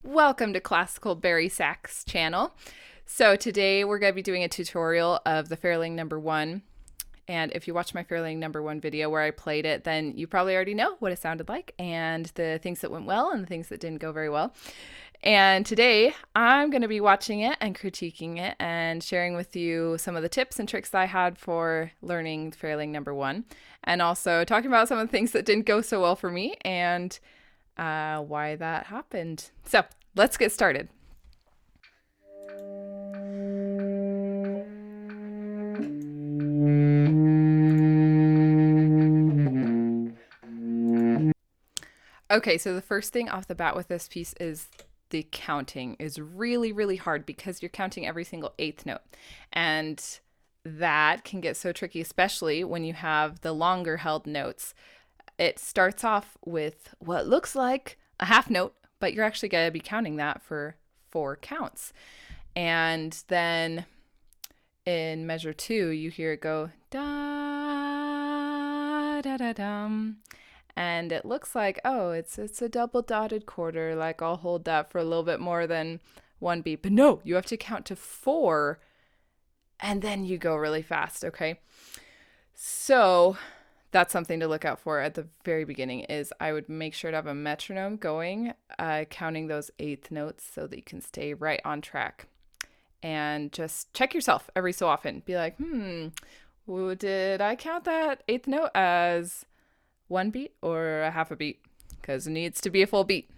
Welcome to Classical Barry Sax channel. So today we're going to be doing a tutorial of the Ferling number 1. And if you watch my Ferling number 1 video where I played it, then you probably already know what it sounded like and the things that went well and the things that didn't go very well. And today I'm going to be watching it and critiquing it and sharing with you some of the tips and tricks I had for learning Ferling number 1, and also talking about some of the things that didn't go so well for me and why that happened. So let's get started. Okay, so the first thing off the bat with this piece is the counting is really, really hard because you're counting every single eighth note. And that can get so tricky, especially when you have the longer held notes. It starts off with what looks like a half note, but you're actually going to be counting that for 4 counts. And then in measure 2, you hear it go da da da dum. And it looks like, oh, it's a double dotted quarter, like I'll hold that for a little bit more than 1 beat. But no, you have to count to 4 and then you go really fast, okay? So that's something to look out for at the very beginning. Is I would make sure to have a metronome going, counting those eighth notes so that you can stay right on track. And just check yourself every so often. Be like, did I count that eighth note as 1 beat or a half a beat? Because it needs to be a full beat.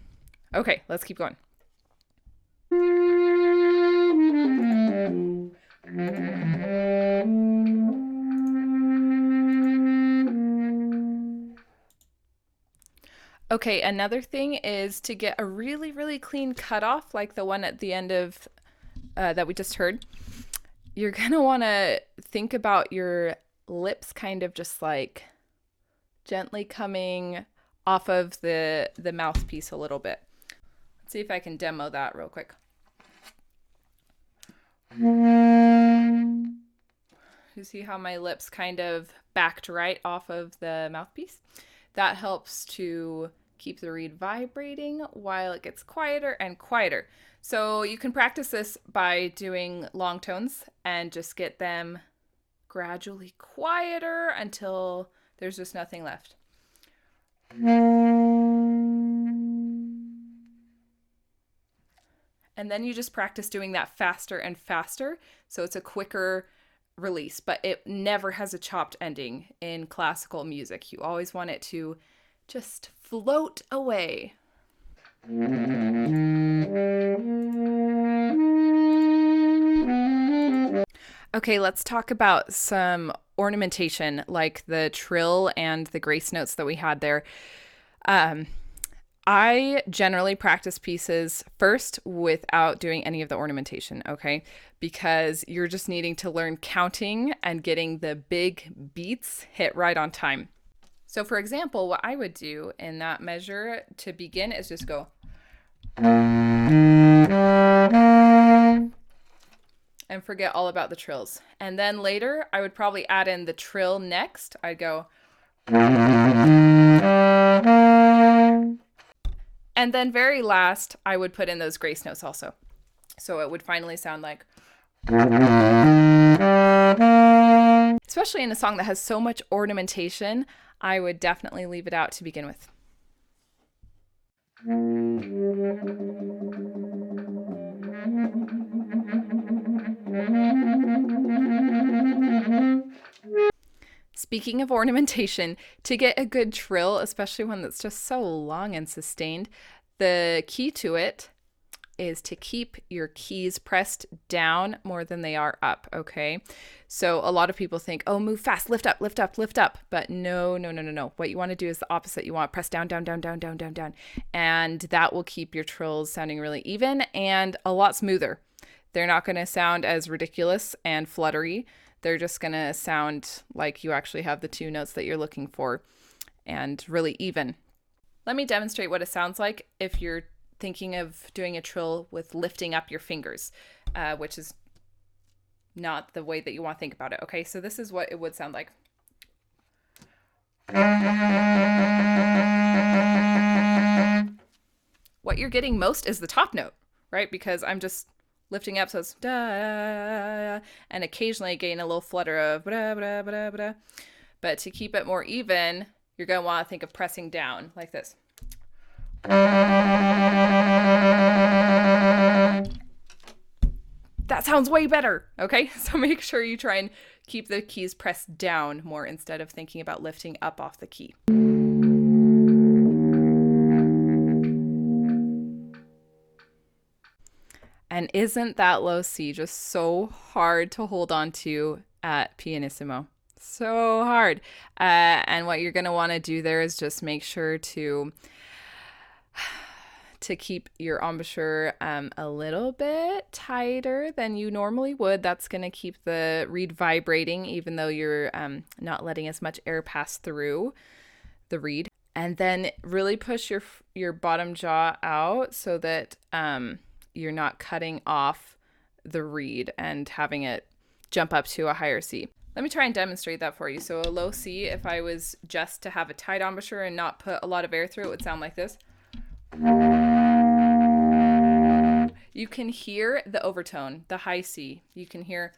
Okay, let's keep going. Okay, another thing is to get a really, really clean cutoff, like the one at the end of that we just heard. You're gonna want to think about your lips kind of just like gently coming off of the mouthpiece a little bit. Let's see if I can demo that real quick. You see how my lips kind of backed right off of the mouthpiece? That helps to keep the reed vibrating while it gets quieter and quieter. So you can practice this by doing long tones and just get them gradually quieter until there's just nothing left. And then you just practice doing that faster and faster, so it's a quicker release, but it never has a chopped ending in classical music. You always want it to just float away. Okay, let's talk about some ornamentation, like the trill and the grace notes that we had there. I generally practice pieces first without doing any of the ornamentation, okay? Because you're just needing to learn counting and getting the big beats hit right on time. So for example, what I would do in that measure to begin is just go and forget all about the trills. And then later, I would probably add in the trill next. I'd go and then very last, I would put in those grace notes also. So it would finally sound like, especially in a song that has so much ornamentation, I would definitely leave it out to begin with. Speaking of ornamentation, to get a good trill, especially one that's just so long and sustained, the key to it is to keep your keys pressed down more than they are up, okay? So a lot of people think, oh, move fast, lift up, lift up, lift up. But no. What you want to do is the opposite. You want to press down, down, down, down, down, down, down. And that will keep your trills sounding really even and a lot smoother. They're not going to sound as ridiculous and fluttery. They're just going to sound like you actually have the 2 notes that you're looking for and really even. Let me demonstrate what it sounds like if you're thinking of doing a trill with lifting up your fingers, which is not the way that you want to think about it. Okay, so this is what it would sound like. what you're getting most is the top note, right? Because I'm just lifting up, so it's da, and occasionally getting a little flutter of blah, blah, blah, blah. But to keep it more even, you're going to want to think of pressing down like this. That sounds way better, okay? So make sure you try and keep the keys pressed down more instead of thinking about lifting up off the key. And isn't that low C just so hard to hold on to at pianissimo? So hard. And what you're going to want to do there is just make sure to keep your embouchure a little bit tighter than you normally would. That's going to keep the reed vibrating, even though you're not letting as much air pass through the reed. And then really push your bottom jaw out so that you're not cutting off the reed and having it jump up to a higher C. Let me try and demonstrate that for you. So a low C, if I was just to have a tight embouchure and not put a lot of air through it, would sound like this. You can hear the overtone, the high C. You can hear,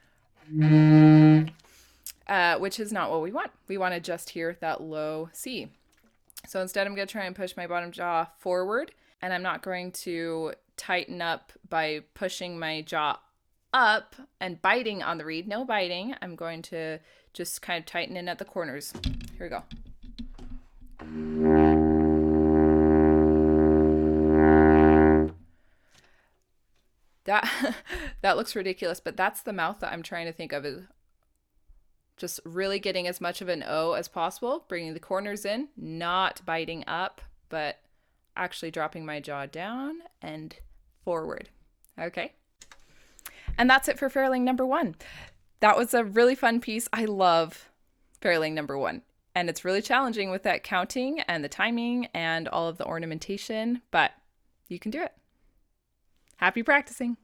which is not what we want. We want to just hear that low C. So instead, I'm going to try and push my bottom jaw forward, and I'm not going to tighten up by pushing my jaw up and biting on the reed. No biting. I'm going to just kind of tighten in at the corners. Here we go. That looks ridiculous, but that's the mouth that I'm trying to think of, is just really getting as much of an O as possible, bringing the corners in, not biting up, but actually dropping my jaw down and forward. Okay. And that's it for Ferling number 1. That was a really fun piece. I love Ferling number 1. And it's really challenging with that counting and the timing and all of the ornamentation, but you can do it. Happy practicing.